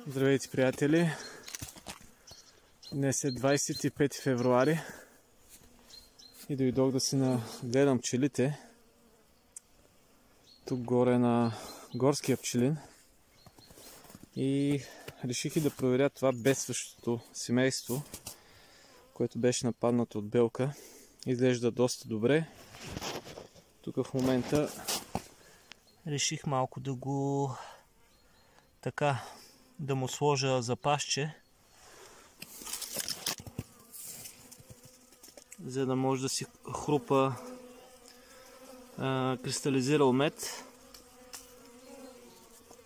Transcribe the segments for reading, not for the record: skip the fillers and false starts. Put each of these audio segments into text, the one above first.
Здравейте, приятели! Днес е 25 февруари и дойдох да си нагледам пчелите тук горе на горския пчелин и реших и да проверя това бедстващото семейство, което беше нападнато от белка. Изглежда доста добре. Тук в момента реших малко да го да му сложа запасче, за да може да си хрупа кристализирал мед.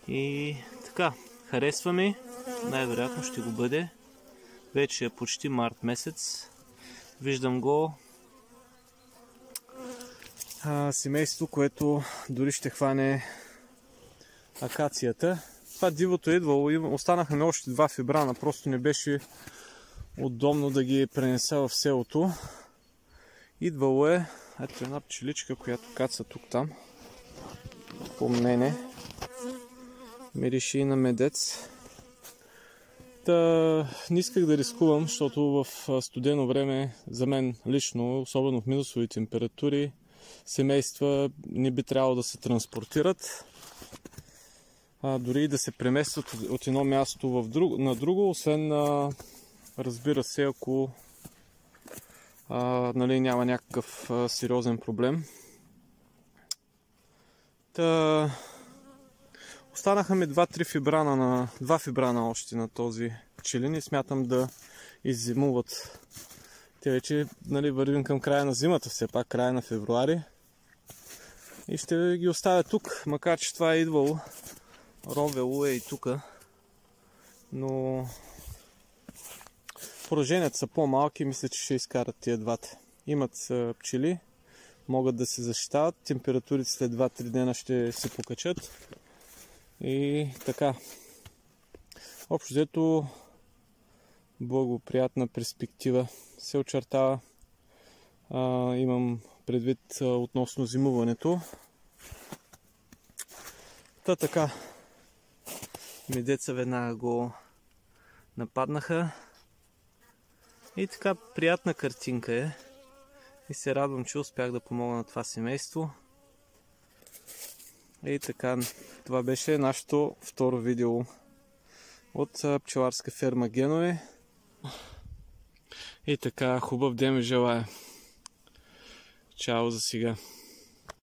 И така, харесва ми, най-вероятно ще го бъде. Вече е почти март месец. Виждам го. Семейство, което дори ще хване акацията. Това дивото е идвало. Останаха ми още два фибрана. Просто не беше удобно да ги пренеса в селото. Идвало е ето една пчеличка, която каца тук-там. По мене. Мирише и на медец. Не исках да рискувам, защото в студено време за мен лично, особено в минусови температури, семейства не би трябвало да се транспортират. Дори да се преместват от едно място на друго, освен разбира се, ако няма някакъв сериозен проблем. Останаха ми 2-3 фибрана, 2 фибрана още на този пчелин и смятам да иззимуват. Те вече вървим към края на зимата, все пак края на февруари. И ще ги оставя тук, макар че това е идвало. Ровело е и тук. Но пораженията са по-малки и мисля, че ще изкарат тия двата. Имат пчели, могат да се защитават, температурите след 2-3 дена ще се покачат. И така, общо взето благоприятна перспектива се очертава. Имам предвид относно зимуването. Така, медеца веднага го нападнаха. И така, приятна картинка е. И се радвам, че успях да помогна на това семейство. И така, това беше нашето второ видео от пчеларска ферма Генове. И така, хубав ден ви желая. Чао за сега.